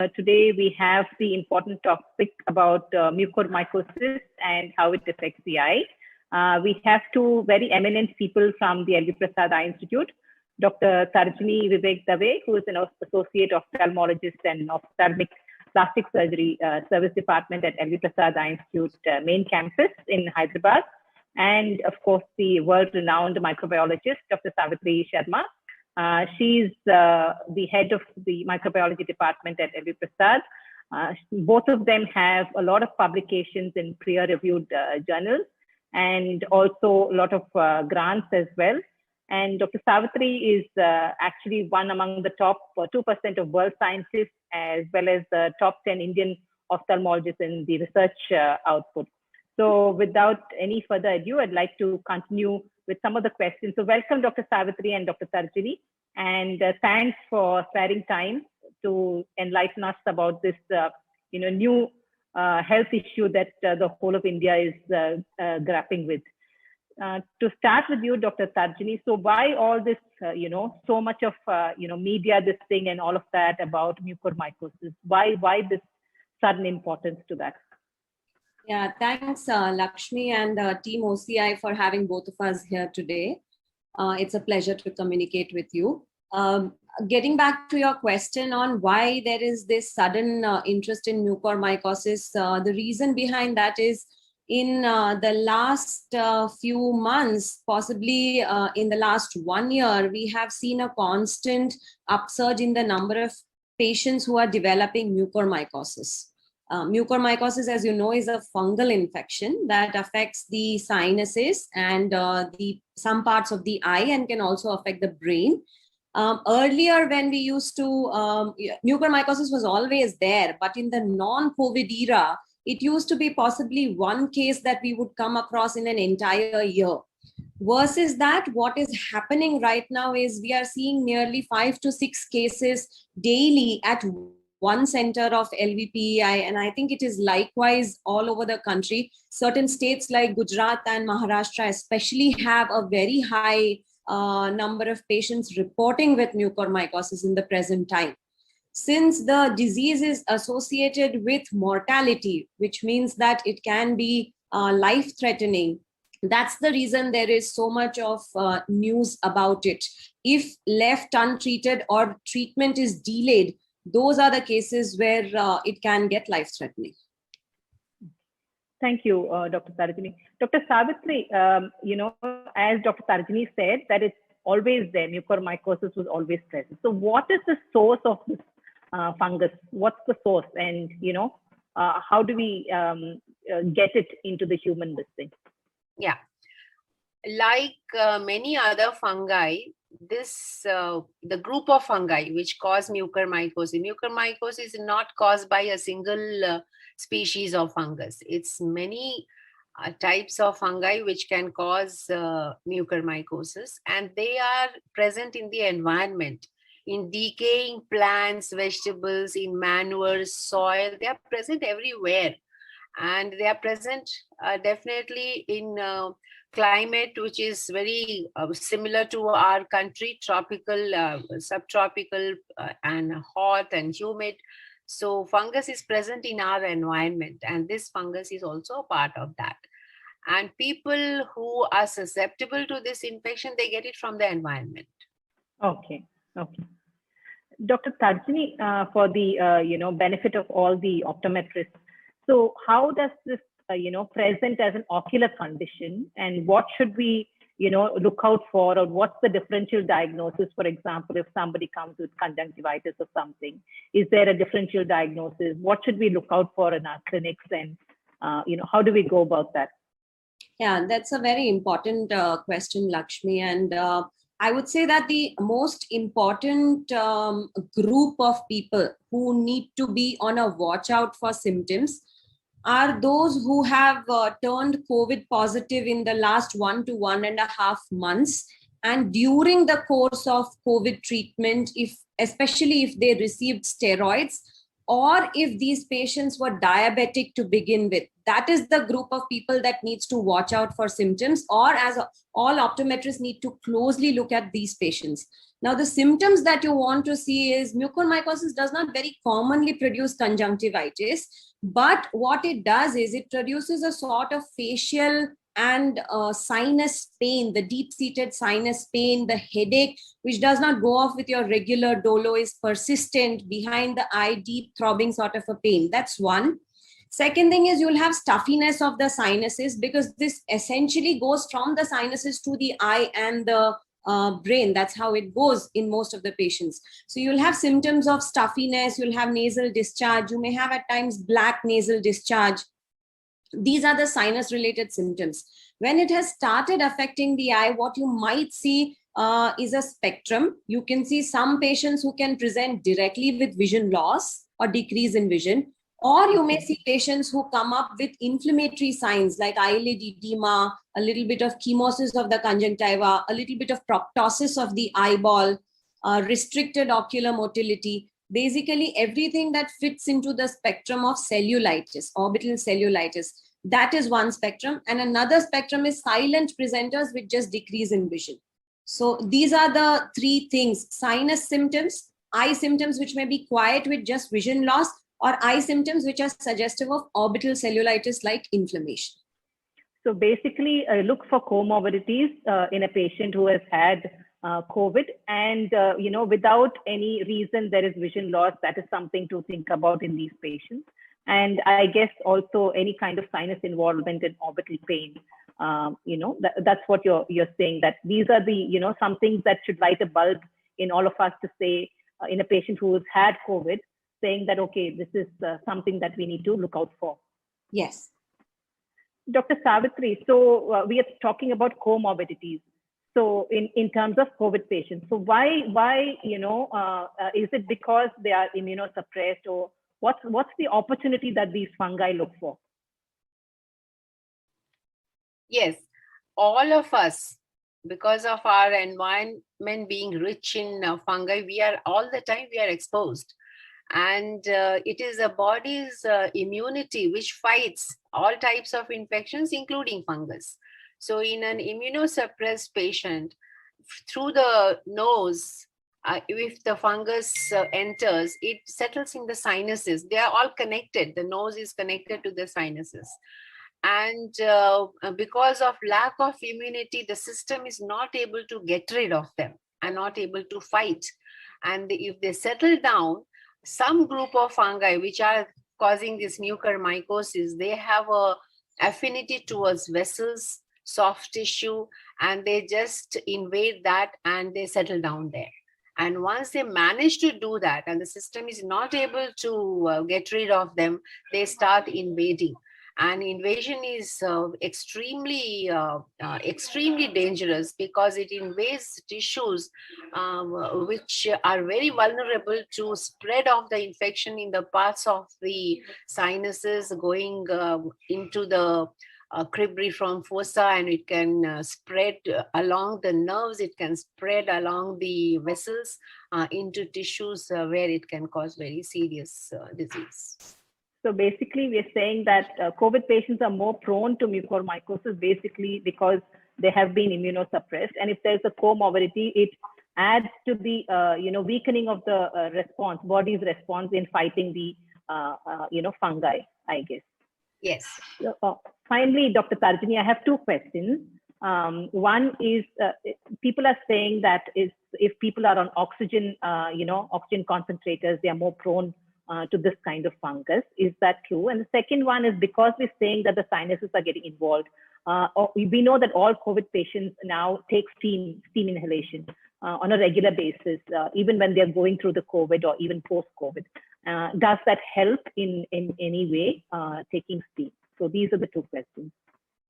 Today we have the important topic about mucormycosis and how it affects the eye. We have two very eminent people from the LV Prasad Eye Institute, Dr. Tarjini Vivek Dave, who is an associate ophthalmologist and ophthalmic plastic surgery service department at LV Prasad Eye Institute main campus in Hyderabad. And of course, the world-renowned microbiologist, Dr. Savitri Sharma. She's the head of the microbiology department at LV Prasad. Both of them have a lot of publications in peer-reviewed journals and also a lot of grants as well. And Dr. Savitri is actually one among the top 2% of world scientists, as well as the top 10 Indian ophthalmologists in the research output. So without any further ado, I'd like to continue with some of the questions. So welcome, Dr. Savitri and Dr. Tarjini, and thanks for sparing time to enlighten us about this new health issue that the whole of India is grappling with. To start with you, Dr. Tarjini, so why all this, so much of, media, this thing and all of that about mucormycosis? Why this sudden importance to that? Yeah, thanks, Lakshmi and Team OCI for having both of us here today. It's a pleasure to communicate with you. Getting back to your question on why there is this sudden interest in mucormycosis, the reason behind that is in the last few months, possibly in the last 1 year, we have seen a constant upsurge in the number of patients who are developing mucormycosis. Mucormycosis, as you know, is a fungal infection that affects the sinuses and some parts of the eye and can also affect the brain. Earlier, when we used to, mucormycosis was always there, but in the non-COVID era, it used to be possibly one case that we would come across in an entire year. Versus that, what is happening right now is we are seeing nearly 5 to 6 cases daily at one center of LVPEI, and I think it is likewise all over the country. Certain states like Gujarat and Maharashtra especially have a very high number of patients reporting with mucormycosis in the present time. Since the disease is associated with mortality, which means that it can be life-threatening, that's the reason there is so much of news about it. If left untreated or treatment is delayed, those are the cases where it can get life-threatening. Thank you, Dr. Tarjini. Dr. Savitri, as Dr. Tarjini said, that it's always there. Mucormycosis was always present. So what is the source of this fungus? What's the source? And, how do we get it into the human listing? Yeah. Like many other fungi, the group of fungi which cause mucormycosis is not caused by a single species of fungus. It's many types of fungi which can cause mucormycosis, and they are present in the environment, in decaying plants, vegetables, in manures, soil. They are present everywhere, and they are present definitely in climate which is very similar to our country, tropical, subtropical, and hot and humid. So fungus is present in our environment, and this fungus is also a part of that. And people who are susceptible to this infection, they get it from the environment. Okay. Dr. Tarjini, for the benefit of all the optometrists, so how does this present as an ocular condition, and what should we look out for, or what's the differential diagnosis? For example, if somebody comes with conjunctivitis or something, is there a differential diagnosis? What should we look out for in our clinics, and how do we go about that? Yeah, that's a very important question, Lakshmi. And I would say that the most important group of people who need to be on a watch out for symptoms are those who have turned COVID positive in the last 1 to 1.5 months. And during the course of COVID treatment, especially if they received steroids, or if these patients were diabetic to begin with. That is the group of people that needs to watch out for symptoms, or all optometrists need to closely look at these patients. Now, the symptoms that you want to see is mucormycosis does not very commonly produce conjunctivitis, but what it does is it produces a sort of facial and sinus pain, the deep-seated sinus pain, the headache, which does not go off with your regular dolo, is persistent, behind the eye, deep throbbing sort of a pain. That's one. Second thing is you'll have stuffiness of the sinuses, because this essentially goes from the sinuses to the eye and the brain. That's how it goes in most of the patients. So you'll have symptoms of stuffiness, you'll have nasal discharge, you may have at times black nasal discharge. These are the sinus related symptoms. When it has started affecting the eye, what you might see is a spectrum. You can see some patients who can present directly with vision loss or decrease in vision, or you may see patients who come up with inflammatory signs like eyelid edema, a little bit of chemosis of the conjunctiva, a little bit of proptosis of the eyeball, restricted ocular motility. Basically, everything that fits into the spectrum of cellulitis, orbital cellulitis. That is one spectrum. And another spectrum is silent presenters with just decrease in vision. So these are the three things: sinus symptoms, eye symptoms which may be quiet with just vision loss, or eye symptoms which are suggestive of orbital cellulitis like inflammation. So basically, look for comorbidities in a patient who has had COVID, and without any reason there is vision loss. That is something to think about in these patients. And I guess also any kind of sinus involvement in orbital pain. That's what you're saying, that these are the some things that should light a bulb in all of us to say in a patient who has had COVID, saying that okay, this is something that we need to look out for. Yes. Dr. Savitri, so we are talking about comorbidities. So in terms of COVID patients, so why is it because they are immunosuppressed, or what's the opportunity that these fungi look for? Yes, all of us, because of our environment being rich in fungi, we are all the time exposed. And it is the body's immunity which fights all types of infections, including fungus. So in an immunosuppressed patient, through the nose, if the fungus enters, it settles in the sinuses. They are all connected. The nose is connected to the sinuses. And because of lack of immunity, the system is not able to get rid of them and not able to fight. And if they settle down, some group of fungi which are causing this mucormycosis, they have a affinity towards vessels, soft tissue, and they just invade that and they settle down there. And once they manage to do that and the system is not able to get rid of them, they start invading. And invasion is extremely dangerous, because it invades tissues which are very vulnerable to spread of the infection in the parts of the sinuses, going into the cribriform fossa, and it can spread along the nerves, it can spread along the vessels into tissues where it can cause very serious disease. So basically, we're saying that COVID patients are more prone to mucormycosis, basically because they have been immunosuppressed. And if there's a comorbidity, it adds to the weakening of the body's response in fighting the fungi, I guess. Yes. So, finally, Dr. Tarjini, I have two questions. One is people are saying that if people are on oxygen, oxygen concentrators, they are more prone to this kind of fungus. Is that true? And the second one is because we're saying that the sinuses are getting involved. We know that all COVID patients now take steam inhalation on a regular basis, even when they're going through the COVID or even post-COVID. Does that help in any way, taking steam? So these are the two questions.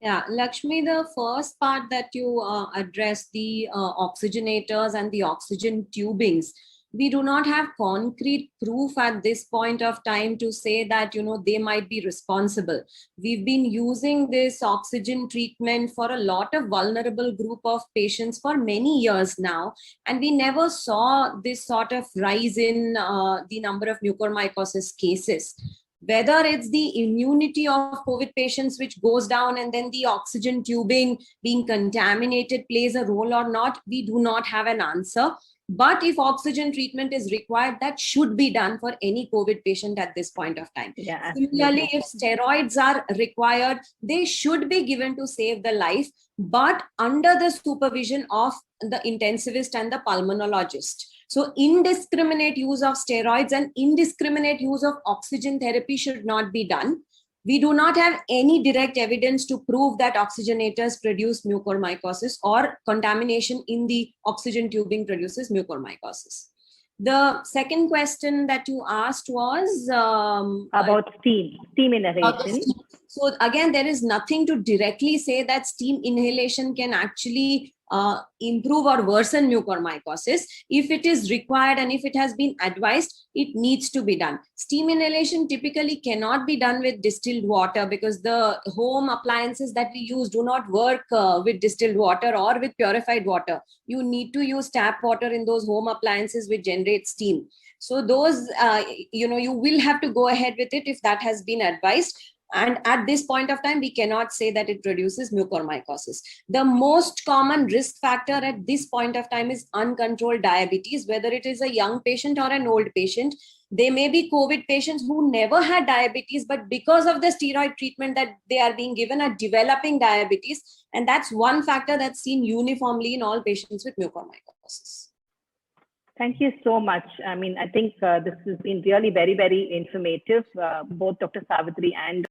Yeah, Lakshmi, the first part that you addressed, the oxygenators and the oxygen tubings. We do not have concrete proof at this point of time to say that, they might be responsible. We've been using this oxygen treatment for a lot of vulnerable group of patients for many years now, and we never saw this sort of rise in the number of mucormycosis cases. Whether it's the immunity of COVID patients which goes down and then the oxygen tubing being contaminated plays a role or not, we do not have an answer. But if oxygen treatment is required, that should be done for any COVID patient at this point of time. Yeah, similarly, if steroids are required, they should be given to save the life, but under the supervision of the intensivist and the pulmonologist. So indiscriminate use of steroids and indiscriminate use of oxygen therapy should not be done. We do not have any direct evidence to prove that oxygenators produce mucormycosis or contamination in the oxygen tubing produces mucormycosis. The second question that you asked was about steam inhalation. So again, there is nothing to directly say that steam inhalation can actually improve or worsen mucormycosis. If it is required and if it has been advised, it needs to be done. Steam inhalation typically cannot be done with distilled water because the home appliances that we use do not work with distilled water or with purified water. You need to use tap water in those home appliances which generate steam. So those, you will have to go ahead with it if that has been advised. And at this point of time, we cannot say that it produces mucormycosis. The most common risk factor at this point of time is uncontrolled diabetes, whether it is a young patient or an old patient. They may be COVID patients who never had diabetes, but because of the steroid treatment that they are being given are developing diabetes. And that's one factor that's seen uniformly in all patients with mucormycosis. Thank you so much. I mean, I think this has been really very, very informative, both Dr. Savitri and